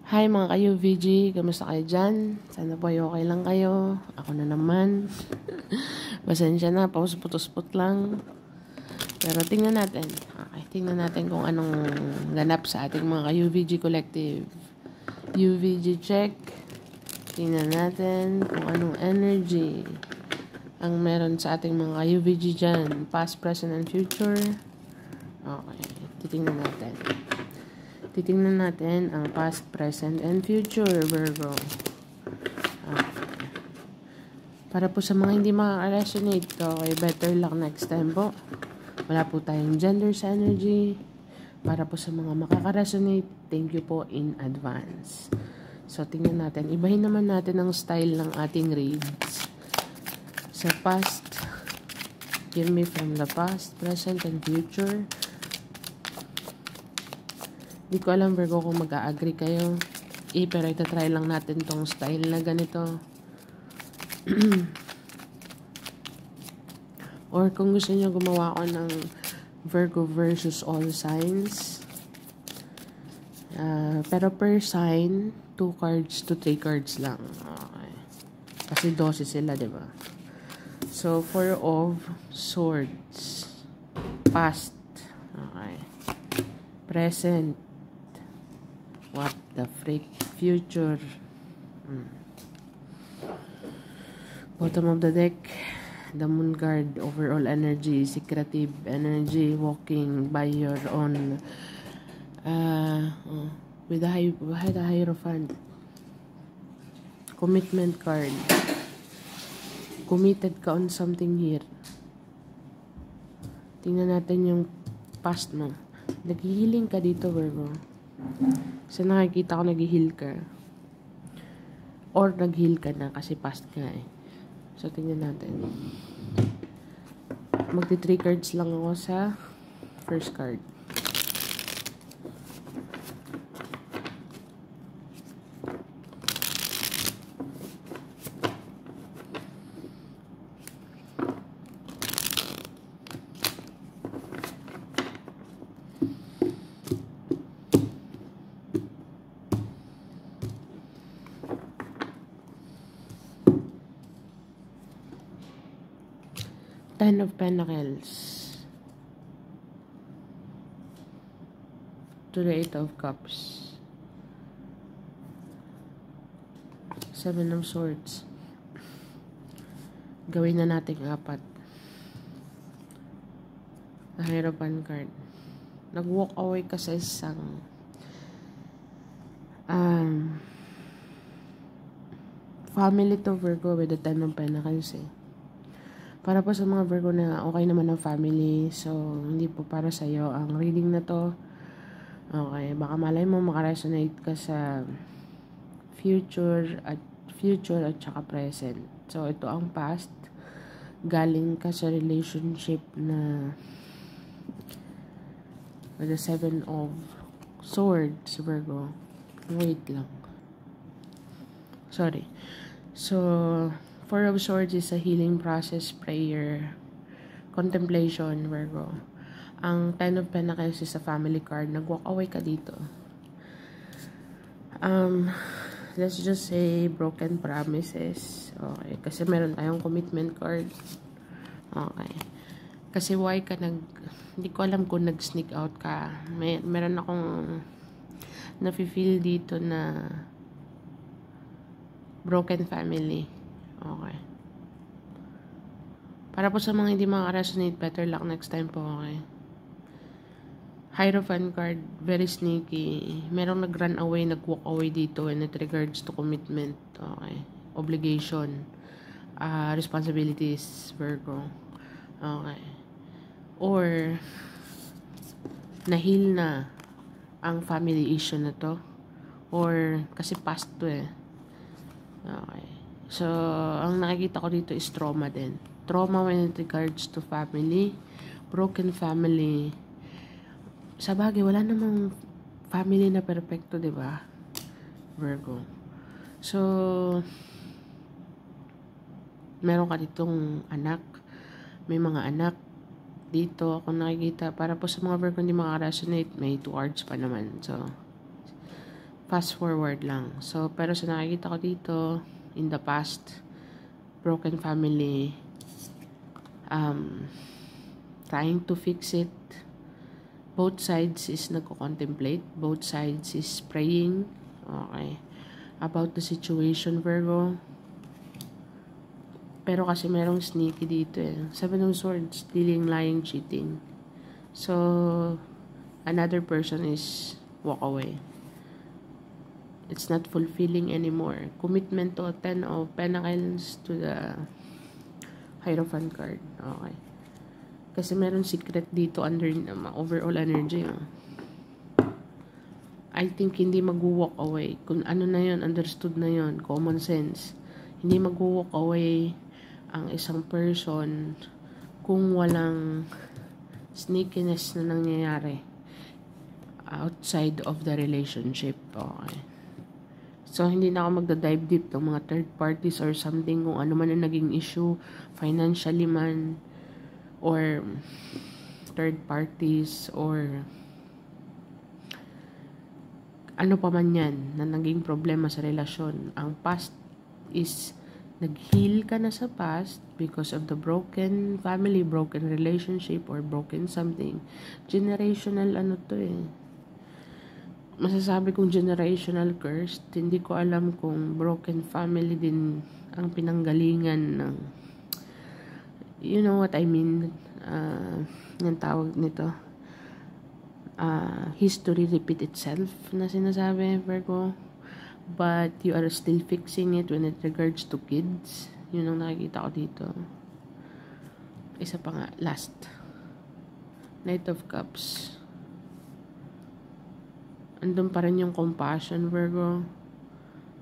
Hi mga ka-UVG, kamusta kayo dyan? Sana po ay okay lang kayo. Ako na naman. Pasensya na, paus-putos-put lang. Pero tingnan natin. Okay, tingnan natin kung anong ganap sa ating mga ka-UVG collective. UVG check. Tingnan natin kung anong energy ang meron sa ating mga UVG dyan. Past, present, and future. Okay, titingnan natin. Titingnan natin ang past, present, and future, Virgo. Okay. Para po sa mga hindi makaka-resonate, okay, better luck next time po. Wala po tayong gender sa energy. Para po sa mga makaka-resonate, thank you po in advance. So, tingnan natin. Ibahin naman natin ang style ng ating reads. Sa past, give me from the past, present, and future. Di ko alam, Virgo, kung mag-a-agree kayo. Pero itatry lang natin tong style na ganito. Or kung gusto niyo gumawa ko ng Virgo versus all signs. Pero per sign, 2 cards to 3 cards lang. Okay. Kasi 12 sila, diba? So, 4 of swords. Past. Okay. Present. What the freak? Future. Bottom of the deck. The moon card. Overall energy. Secretive energy. Walking by your own. With the Hierophant. Commitment card. Committed ka on something here. Tingnan natin yung past mo. Nag-healing ka dito, Virgo. So, nakikita ko nag-heal ka. Or nag-heal ka na kasi past ka eh. So, tingnan natin. Magti-3 cards lang ako sa first card. Ten of Pentacles to the Eight of Cups, 7 of Swords. Gawin na nating 4. The Hierophant card. Nag-walk away ka sa isang family to, Virgo, with the Ten of Pentacles eh. Para po sa mga Virgo na okay naman ang family, so hindi po para sa iyo ang reading na to. Okay, baka malay mo makaresonate ka sa future at saka present. So ito ang past. Galing ka sa relationship na with the 7 of Swords, Virgo. Wait lang. Sorry. So 4 of Swords is a healing process, prayer, contemplation, Virgo. Ang 10 of Pentacles is a family card. Nag-walk away ka dito. Let's just say broken promises. Okay. Kasi meron tayong commitment card. Okay. Kasi why ka hindi ko alam kung nag-sneak out ka. Meron akong nafe-feel dito na broken family. Okay. Para po sa mga hindi makaka-resonate, better luck next time po, okay? Hierophant card, very sneaky. Merong nag-run away, nag-walk away dito when it regards to commitment, okay? Obligation, responsibilities, Virgo. Okay. Or, na-heal na ang family issue na to. Or, kasi past to eh. Okay. So, ang nakikita ko dito is trauma din. Trauma when it regards to family. Broken family. Sa bagay, wala namang family na perfecto, diba? Virgo. So, meron ka ditong anak. May mga anak. Dito ako nakikita. Para po sa mga Virgo hindi makaka-resonate, may 2 cards pa naman. So, fast forward lang. So, pero sa nakikita ko dito, in the past, broken family, trying to fix it. Both sides is nagko-contemplate. Both sides is praying. Okay. About the situation, Virgo. Pero kasi merong sneaky dito eh. Seven of Swords, stealing, lying, cheating. So, another person is walk away. It's not fulfilling anymore. Commitment to a Ten of Pentacles to the Hierophant card. Okay. Kasi meron secret dito under overall energy. I think hindi mag-walk away. Kung ano na yun, understood na yun, common sense. Hindi mag-walk away ang isang person kung walang sneakiness na nangyayari outside of the relationship. Okay. So, hindi na ako magda-dive deep ng mga third parties or something, kung ano man ang naging issue, financially man, or third parties, or ano pa man yan na naging problema sa relasyon. Ang past is nag-heal ka na sa past because of the broken family, broken relationship, or broken something. Generational ano to eh. Masasabi kong generational cursed. Hindi ko alam kung broken family din ang pinanggalingan ng, you know what I mean, yung tawag nito, history repeat itself na sinasabi, Virgo, but you are still fixing it when it regards to kids. Yun ang nakikita ko dito. Isa pa nga, last, Knight of Cups. Andun pa rin yung compassion, Virgo.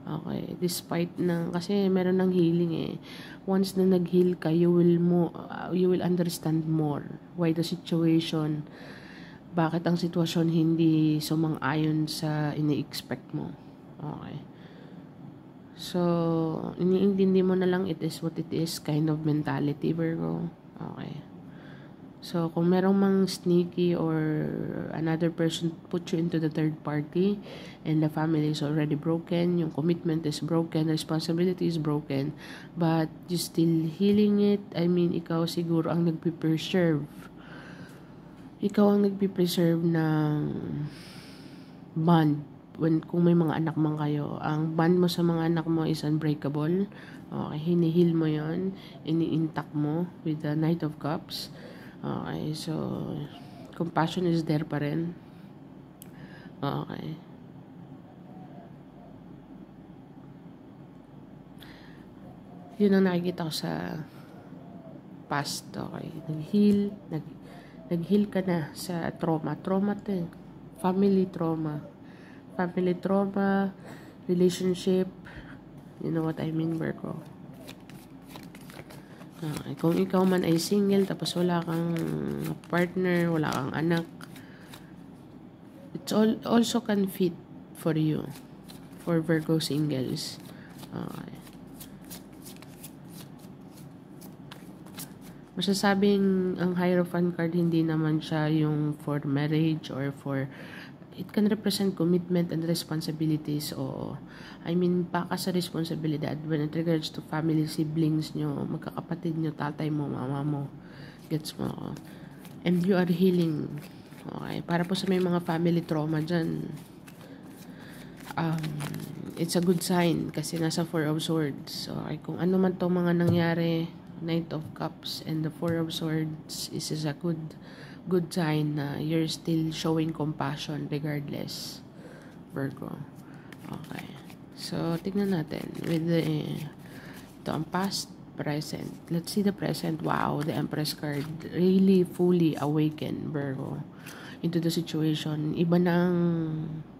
Okay, despite ng, kasi meron ng healing eh. Once na nag-heal ka, you will understand more why the situation, bakit ang sitwasyon hindi sumang-ayon sa ini-expect mo. Okay. So, iniintindi mo na lang, it is what it is, kind of mentality, Virgo. Okay. So, kung merong mang sneaky or another person put you into the third party and the family is already broken, yung commitment is broken, responsibility is broken, but you still healing it, I mean, ikaw siguro ang nagpipreserve. Ikaw ang nagpipreserve ng bond. Kung may mga anak man kayo, ang bond mo sa mga anak mo is unbreakable. Okay, hinihil mo yon, ini-intact mo with the Knight of Cups. Okay, so compassion is there pa rin. Okay. Yun ang nakikita ko sa past. Okay, nag-heal ka na sa trauma. Trauma to eh. Family trauma, relationship. You know what I mean, Virgo? Kung ikaw man ay single tapos wala kang partner, wala kang anak, it's also can fit for you, for Virgo singles. Okay. Masasabing ang Hierophant card hindi naman siya yung for marriage or for, it can represent commitment and responsibilities, o I mean, baka sa responsibilidad when it regards to family, siblings nyo, magkakapatid nyo, tatay mo, mama mo, gets mo ako. And you are healing. Okay, para po sa may mga family trauma dyan, it's a good sign kasi nasa Four of Swords. Okay, kung ano man tong mga nangyari, Knight of Cups and the Four of Swords is a good sign na you're still showing compassion regardless, Virgo. Okay. So, tignan natin with ito ang past, present. Let's see the present. Wow, the Empress card. Really fully awakened, Virgo, into the situation. Iba na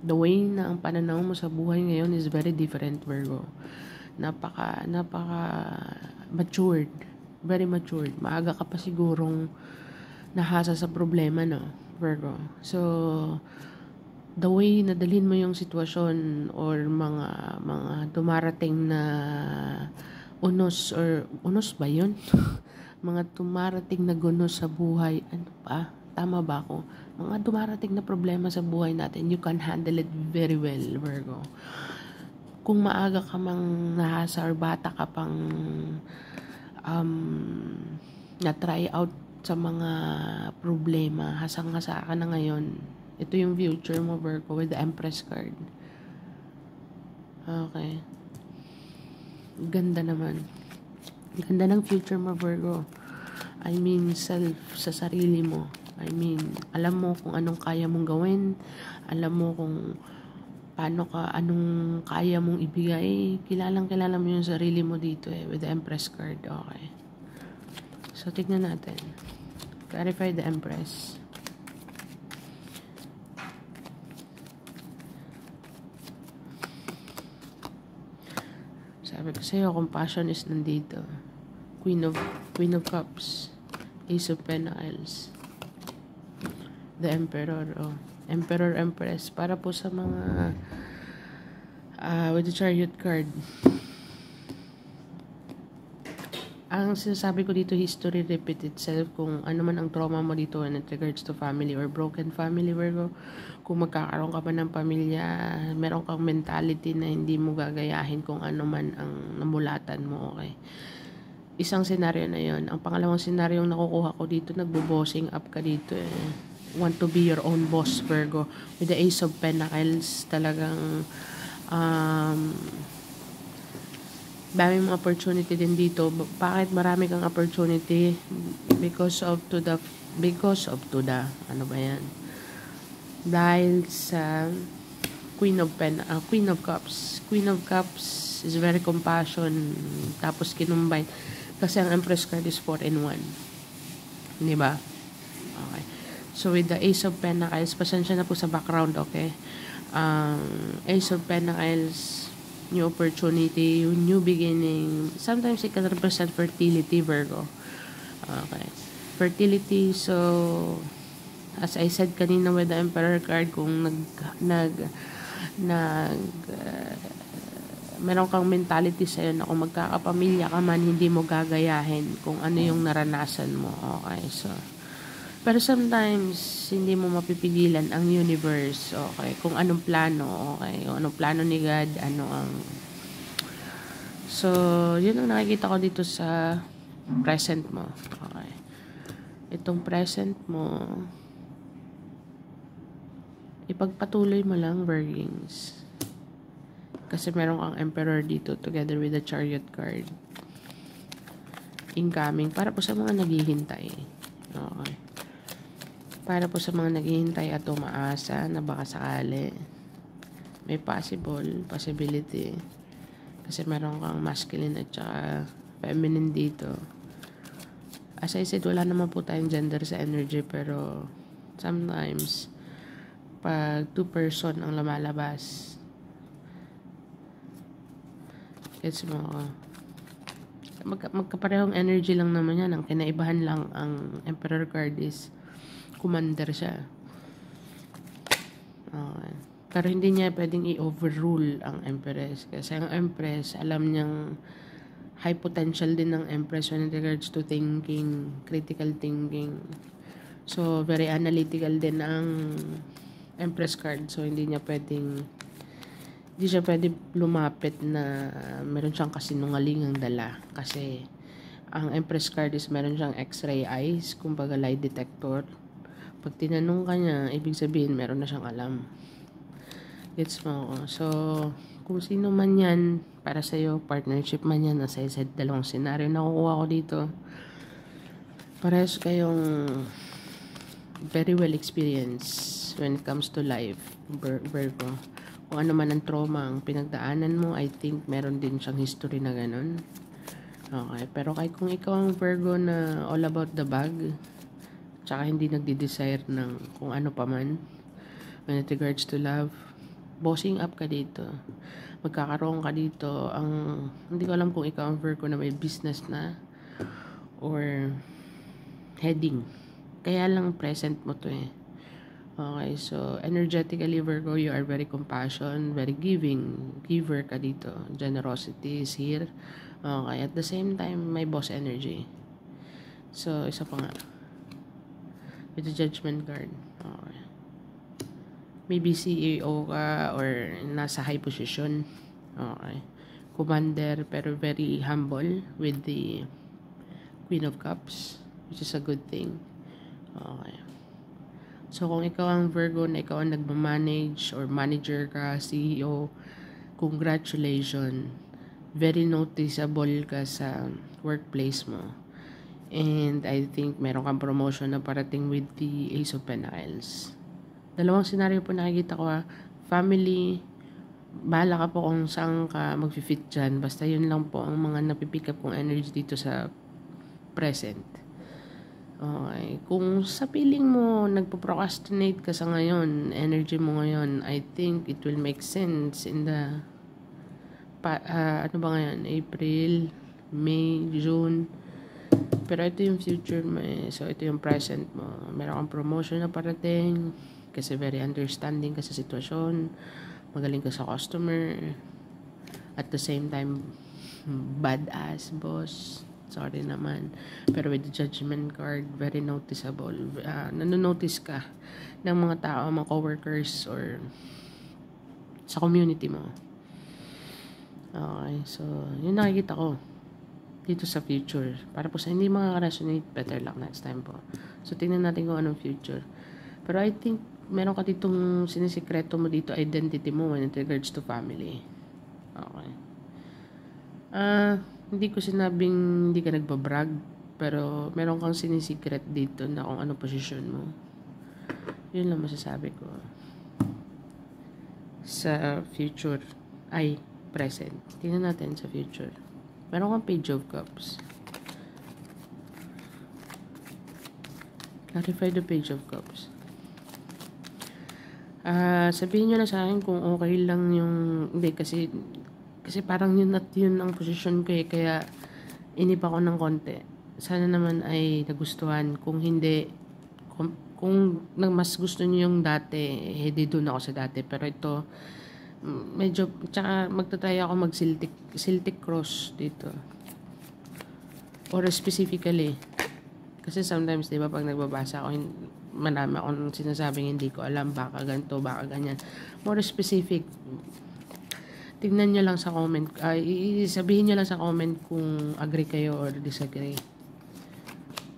the way na ang pananaw mo sa buhay ngayon is very different, Virgo. Napaka matured. Very matured. Maaga ka pa sigurong nahasa sa problema, no, Virgo. So, the way na dalhin mo yung sitwasyon or mga dumarating na unos ba yun? Mga dumarating na gunos sa buhay. Ano pa? Tama ba ako? mga dumarating na problema sa buhay natin, you can handle it very well, Virgo. Kung maaga ka mang nahasa or bata ka pang na-try out sa mga problema, hasang-hasa ka na ngayon, ito yung future mo, Virgo, with the Empress card. Okay. Ganda naman. Ganda ng future mo, Virgo. I mean, self, sa sarili mo. I mean, alam mo kung anong kaya mong gawin. Alam mo kung anong kaya mong ibigay. Kilala mo yung sarili mo dito with the Empress card. Okay. So, tignan natin. Clarify the Empress. Sabi ko sa'yo, compassion is nandito. Queen of Cups. Ace of Pentacles. The Emperor. Emperor, Empress. Para po sa mga with the Chariot card. Ang sinasabi ko dito, history repeat itself. Kung ano man ang trauma mo dito when it regards to family or broken family, Virgo. Kung magkakaroon ka pa ng pamilya, meron kang mentality na hindi mo gagayahin kung ano man ang namulatan mo, okay? Isang senaryo na yon. Ang pangalawang senaryo yung nakukuha ko dito, nagbo-bossing up ka dito Want to be your own boss, Virgo. With the Ace of Pentacles, talagang dami mong opportunity din dito. Bakit marami kang opportunity? Because of to the ano ba yan? Dahil sa Queen of Cups. Queen of Cups is very compassion. Tapos kinumbine. Kasi ang Empress card is 4-in-1. Di ba? Okay. So with the Ace of Pentacles, pasensya na po sa background, okay? Ace of Pentacles, new opportunity, new beginning. Sometimes it can represent fertility, Virgo. Okay. Fertility, so as I said kanina with the Emperor card, kung meron kang mentality sa'yo na kung magkakapamilya ka man, hindi mo gagayahin kung ano yung naranasan mo. Okay, so pero sometimes, hindi mo mapipigilan ang universe, okay? Kung anong plano, okay? Kung anong plano ni God, So, yun ang nakikita ko dito sa present mo, okay? Itong present mo, ipagpatuloy mo lang, Virgins. Kasi meron kang Emperor dito together with the Chariot card. Incoming, para po sa mga naghihintay. Okay. Para po sa mga naghihintay at umaasa na baka sakali may possibility. Kasi meron kang masculine at saka feminine dito. As I said, wala naman po tayong gender sa energy, pero sometimes pag two person ang lumalabas, gets mo ako? Magkaparehong energy lang naman yan. Ang kinaibahan lang ang Emperor card is commander siya. Okay. Pero hindi niya pwedeng i-overrule ang Empress. Kasi ang Empress, alam niyang high potential din ng Empress when it regards to thinking, critical thinking. So, very analytical din ang Empress card. So, hindi siya pwede lumapit na meron siyang kasinungalingang dala. Kasi, ang Empress card is meron siyang X-ray eyes, kumbaga lie detector. Pag tinanong ka niya, ibig sabihin, meron na siyang alam. Gets mo ako? So, kung sino man yan, para sa'yo, partnership man yan, as I said, dalawang senaryo na kukuha ko dito. Parehas kayong very well experienced when it comes to life, Virgo. Kung ano man ang trauma, ang pinagdaanan mo, I think meron din siyang history na ganun. Okay, pero kahit kung ikaw ang Virgo na all about the bag, tsaka hindi nagdi-desire ng kung ano pa man when it regards to love, bossing up ka dito. Magkakaroon ka dito. Hindi ko alam kung ikaw ang Virgo na may business na or heading. Kaya lang present mo to eh. Okay, so energetically, Virgo, you are very compassion, very giving. Giver ka dito. Generosity is here. Okay, at the same time, may boss energy. So, isa pa nga. With the Judgment card. Okay. Maybe CEO ka or nasa high position. Okay. Commander, pero very humble with the Queen of Cups, which is a good thing. Okay. So, kung ikaw ang Virgo na ikaw ang nagmamanage or manager ka, CEO, congratulations. Very noticeable ka sa workplace mo. And I think meron kang promotion na parating with the Ace of Pentacles. Dalawang scenario po nakikita ko, family, bahala ka po kung saan ka mag-fit dyan. Basta yun lang po ang mga napipick up kong energy dito sa present. Okay. Kung sa feeling mo, nagpo-procrastinate ka sa ngayon, energy mo ngayon, I think it will make sense in the ano ba ngayon? April, May, June. Pero ito yung future mo eh. So, ito yung present mo. Meron kang promotion na parating. Kasi very understanding ka sa sitwasyon. Magaling ka sa customer. At the same time, badass boss. Sorry naman. Pero with the judgment card, very noticeable. Nanonotice ka ng mga tao, mga coworkers, or sa community mo. Okay. So, yun nakikita ko dito sa future. Para po sa hindi makaka-resonate, better luck next time po. So, tingnan natin kung anong future. Pero I think, meron ka ditong sinisikreto mo dito, identity mo when it regards to family. Okay. Hindi ko sinabing hindi ka nagbabrag, pero meron kang sinisikret dito na kung ano posisyon mo. Yun lang masasabi ko. Sa future, ay present. Tingnan natin sa future. Meron kang Page of Cups. Clarify the Page of Cups. Sabihin nyo na sa akin kung okay lang yung... Hindi, kasi parang yun at yun ang posisyon ko eh. Kaya inip ako ng konti. Sana naman ay nagustuhan. Kung hindi, kung mas gusto nyo yung dati, hindi doon ako sa dati. Pero ito, medyo, tsaka magtatry ako Celtic cross dito. Or specifically, kasi sometimes, di ba, pag nagbabasa ako, marami akong sinasabing hindi ko alam, baka ganito, baka ganyan. More specific, tignan nyo lang sa comment, sabihin nyo lang sa comment kung agree kayo or disagree.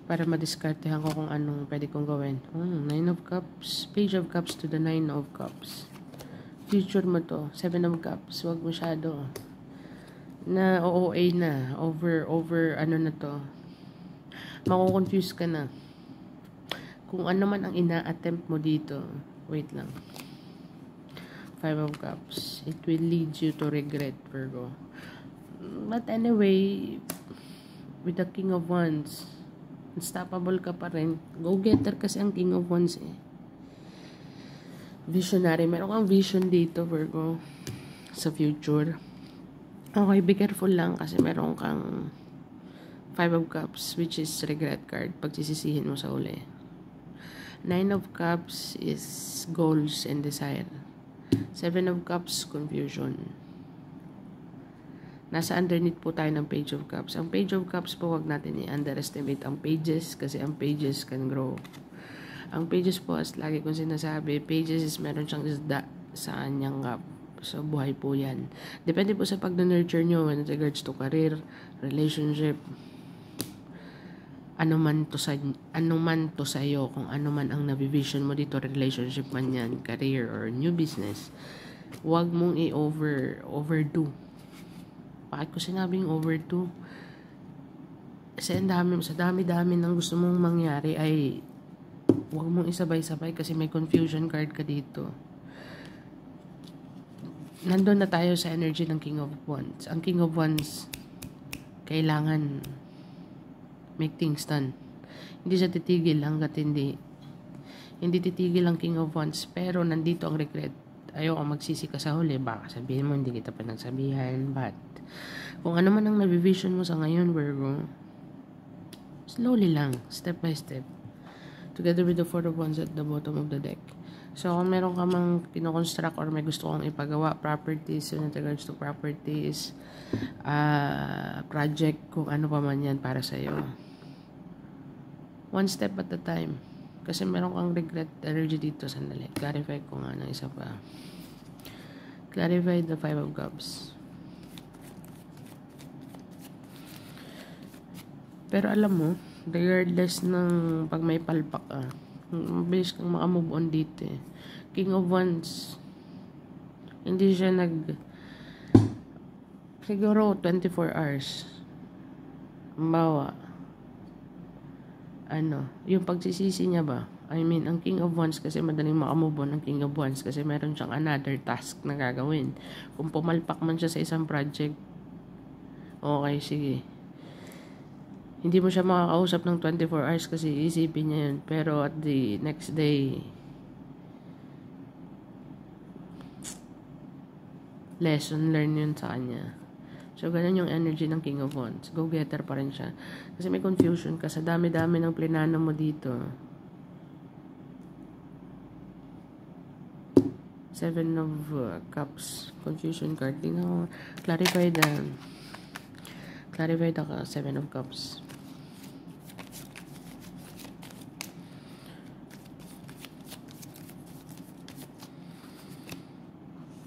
Para madiskartehan ko kung anong pwede kong gawin. Nine of Cups, Page of Cups to the Nine of Cups. Future mo to, Seven of Cups, wag masyado. Na OOA na, over ano na to. Mako-confuse ka na. Kung ano man ang ina-attempt mo dito, wait lang. Five of Cups, it will lead you to regret, Virgo. But anyway, with the King of Wands, unstoppable ka pa rin. Go-getter kasi ang King of Wands eh. Visionary. Meron kang vision dito, Virgo, sa future. Okay, be careful lang kasi meron kang Five of Cups, which is regret card. Pagsisisihin mo sa uli. Nine of Cups is goals and desire. Seven of Cups, confusion. Nasa underneath po tayo ng Page of Cups. Ang Page of Cups po, wag natin i-underestimate ang pages kasi ang pages can grow. Ang pages po, as lagi kong sinasabi, pages is meron siyang isda sa kanyang cup. So, buhay po yan. Depende po sa pag-nurture nyo when it regards to career, relationship, ano man to sa'yo, kung ano man ang nabivision mo dito, relationship man yan, career, or new business. Huwag mong overdo. Bakit ko sinabing overdo? Kasi sa dami-dami ng gusto mong mangyari ay huwag mong isabay-sabay kasi may confusion card ka dito. Nandun na tayo sa energy ng King of Wands. Ang King of Wands, kailangan make things done. Hindi siya titigil hanggat hindi titigil ang King of Wands, pero nandito ang regret. Ayoko magsisi ka sa huli, baka sabihin mo hindi kita pinagsabihan, but kung ano man ang nabivision mo sa ngayon, Virgo, slowly lang, step by step, together with the Four of Wands at the bottom of the deck. So, kung meron ka mang kinoconstruct or may gusto kang ipagawa, properties, in regards to properties, project, kung ano pa man yan para sa'yo. One step at a time. Kasi meron kang regret energy dito. Sandali. Clarify ko nga ng isa pa. Clarify the 5 of Cups. Pero alam mo, regardless ng pag may palpak mabilis kang makamove on dito eh. King of Wands, hindi siya siguro 24 hours. Bawa, yung pagsisisi niya ba? I mean, ang King of Wands kasi madaling makamove on ang King of Wands kasi meron siyang another task na gagawin. Kung pumalpak man siya sa isang project, okay, sige. Hindi mo siya makakausap ng 24 hours kasi isipin niya yun. Pero at the next day, lesson learned yun sa kanya. So, ganun yung energy ng King of Wands. Go-getter pa rin siya. Kasi may confusion ka sa dami-dami ng plinano mo dito. 7 of Cups. Confusion card. Tingnan ko. Clarify the 7 of Cups.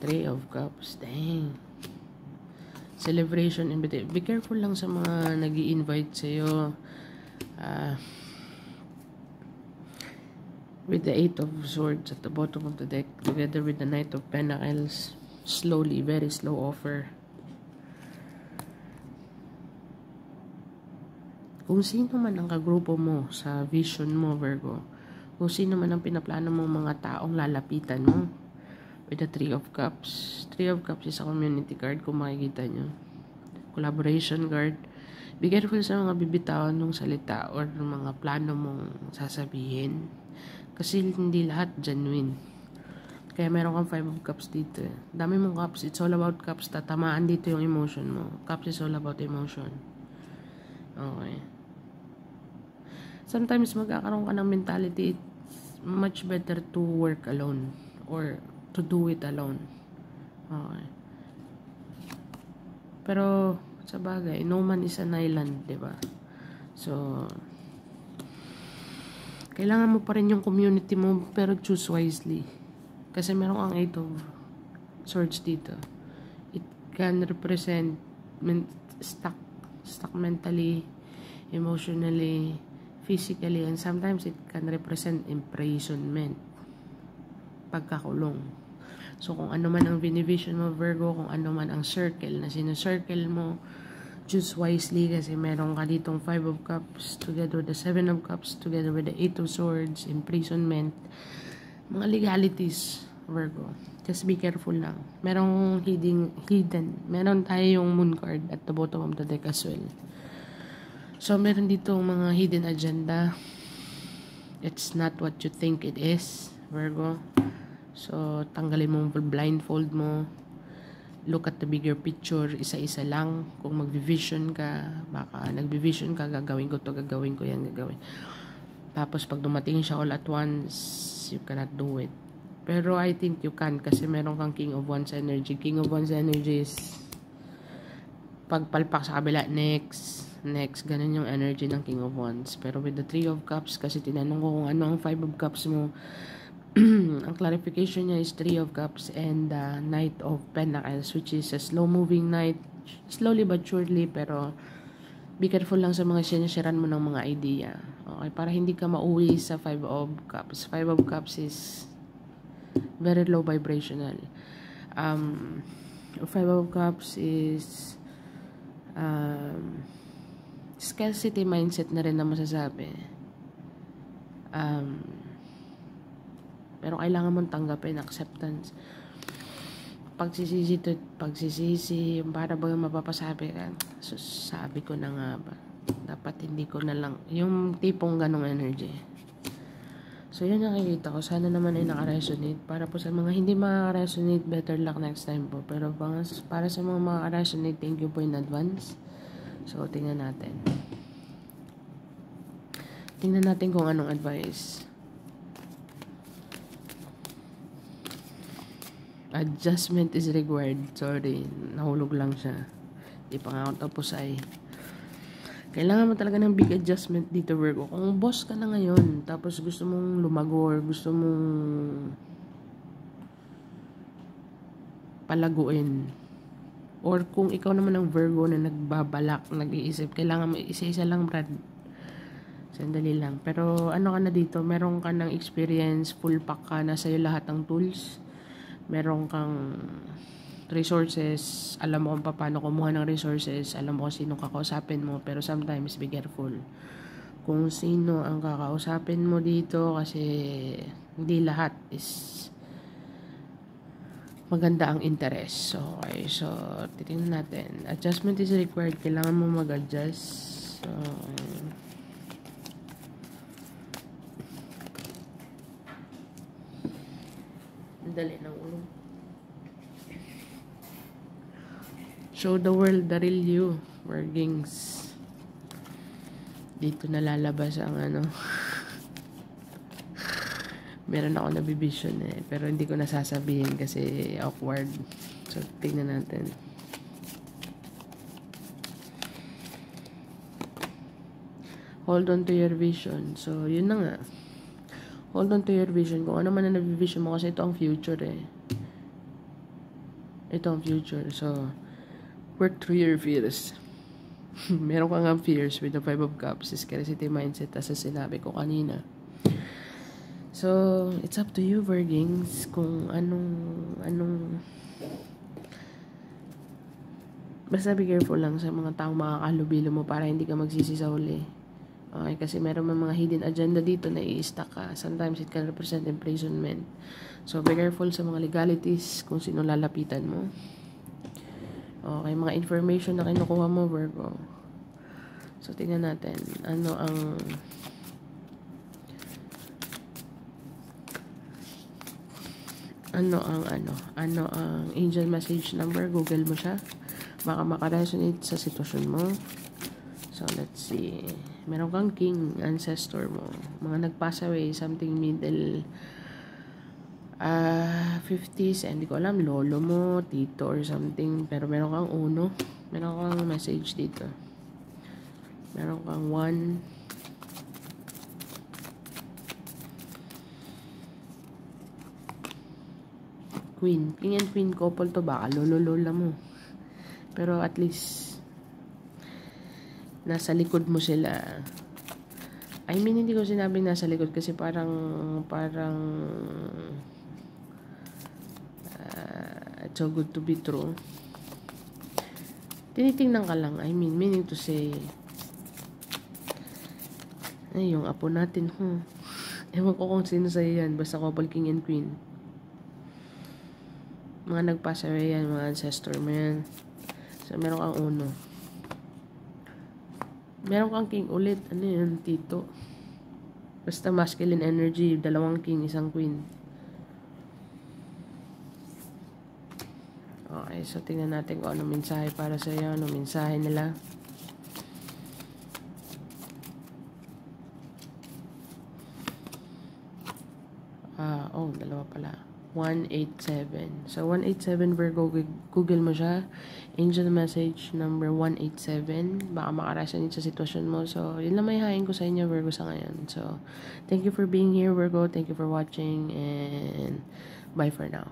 Three of Cups. Dang. Celebration invitation. Be careful lang sa mga nag-i-invite sa'yo. With the 8 of Swords at the bottom of the deck, together with the Knight of Pentacles. Slowly, very slow offer. Kung sino man ang kagrupo mo sa vision mo, Virgo, kung sino man ang pinaplano mong mga taong lalapitan mo, with the 3 of Cups. 3 of Cups is a community card kung makikita nyo. Collaboration card. Be careful sa mga bibitawan ng salita or mga plano mong sasabihin. Kasi hindi lahat genuine. Kaya meron kang 5 of Cups dito. Dami mong cups. It's all about cups. Tatamaan dito yung emotion mo. Cups is all about emotion. Okay. Sometimes magkakaroon ka ng mentality, it's much better to work alone. Or to do it alone. Okay. Pero, sa bagay, no man is an island, diba? So, kailangan mo pa rin yung community mo, pero choose wisely. Kasi meron kang 8 of Swords dito. It can represent stuck mentally, emotionally, physically, and sometimes it can represent imprisonment. Pagkakulong. So, kung ano man ang binivision mo, Virgo, kung ano man ang circle na sinacircle mo, choose wisely kasi meron ka ditong 5 of Cups together with the 7 of Cups together with the 8 of Swords, imprisonment, mga legalities, Virgo. Just be careful lang. Merong hidden. Meron tayo yung moon card at the bottom of the deck as well. So, meron ditong mga hidden agenda. It's not what you think it is, Virgo. So, tanggalin mo yung blindfold mo. Look at the bigger picture. Isa-isa lang. Kung mag-vision ka, baka nag-vision ka, gagawin ko to, gagawin ko yan, gagawin. Tapos, pag dumating siya all at once, you cannot do it. Pero, I think you can kasi meron kang King of Wands energy. King of Wands energy is pagpalpak sa kabila, next, ganun yung energy ng King of Wands. Pero with the 3 of Cups, kasi tinanong ko kung ano ang 5 of Cups mo, ang clarification niya is 3 of Cups and the Knight of Pentacles, which is a slow-moving knight, slowly but surely, pero be careful lang sa mga sinasharean mo ng mga idea. Okay, para hindi ka mauwi sa 5 of Cups. 5 of Cups is very low vibrational. 5 of Cups is scarcity mindset na rin na masasabi. Pero kailangan mong tanggapin, acceptance. Pagsisisi, para ba mapapasabi ka, sabi ko na nga ba, dapat hindi ko na lang, yung tipong ganong energy. So, yun nakikita ko. Sana naman ay naka-resonate. Para po sa mga hindi maka-resonate, better luck next time po. Pero para sa mga maka-resonate, thank you po in advance. So, tingnan natin. Tingnan natin kung anong advice. Adjustment is required. Sorry, nahulog lang siya. Di pa nga ako tapos ay. Kailangan mo talaga ng big adjustment dito, Virgo. Kung boss ka na ngayon, tapos gusto mong lumago or gusto mong palaguin, or kung ikaw naman ang Virgo na nagbabalak, nag-iisip, kailangan mo isa-isa lang, Brad. Sandali lang. Pero ano ka na dito, meron ka ng experience, full pack ka na sa'yo lahat ng tools. Meron kang resources, alam mo kung paano kumuha ng resources, alam mo kung sino kakausapin mo, pero sometimes be careful kung sino ang kakausapin mo dito kasi hindi lahat is maganda ang interest. Okay, so titingnan natin. Adjustment is required. Kailangan mo mag-adjust. So, dali ng ulo. Show the world the real you, Virgings. Dito nalalabas ang ano. Meron ako nabivision pero hindi ko nasasabihin kasi awkward. So, tingnan natin. Hold on to your vision. So, yun na nga. Hold on to your vision. Kung ano man ang nabivision mo kasi ito ang future Ito ang future. So, work through your fears. Meron ka nga fears with the 5 of Cups, scarcity mindset as sinabi ko kanina. So, it's up to you, Virgings, kung anong basta be careful lang sa mga taong makakalubilo mo para hindi ka magsisi sa huli. Okay, kasi meron mga hidden agenda dito na i-stack ka. Sometimes it can represent imprisonment. So, be careful sa mga legalities kung sino lalapitan mo. Okay, mga information na kinukuha mo, Virgo. So, tingnan natin. Ano ang angel message number? Google mo siya. Baka makaresonate sa sitwasyon mo. So, let's see. Meron kang king, ancestor mo. Mga nag-pass away, something middle 50s, hindi ko alam, lolo mo, tito or something, pero meron kang uno, meron kang message dito, meron kang 1 queen, king and queen couple to, baka lolo-lola mo, pero at least nasa likod mo sila. I mean, hindi ko sinabing nasa likod kasi parang it's so good to be true. Tinitingnan ka lang. I mean, meaning to say, ay, yung apo natin, ewan ko kung sino sa'yo yan. Basta couple king and queen. Mga nagpass away yan, mga ancestor mo yan. So, meron kang uno. Meron kang king ulit. Ano yun? Tito. Basta masculine energy. 2 king, 1 queen. Okay, so tingnan natin kung anong mensahe para sa iyo, anong mensahe nila. Dalawa pala. 187. So, 187 Virgo, Google mo siya. Angel message number 187. Baka makaresonate sa sitwasyon mo. So, yun lang may hain ko sa inyo, Virgo, sa ngayon. So, thank you for being here, Virgo. Thank you for watching. And bye for now.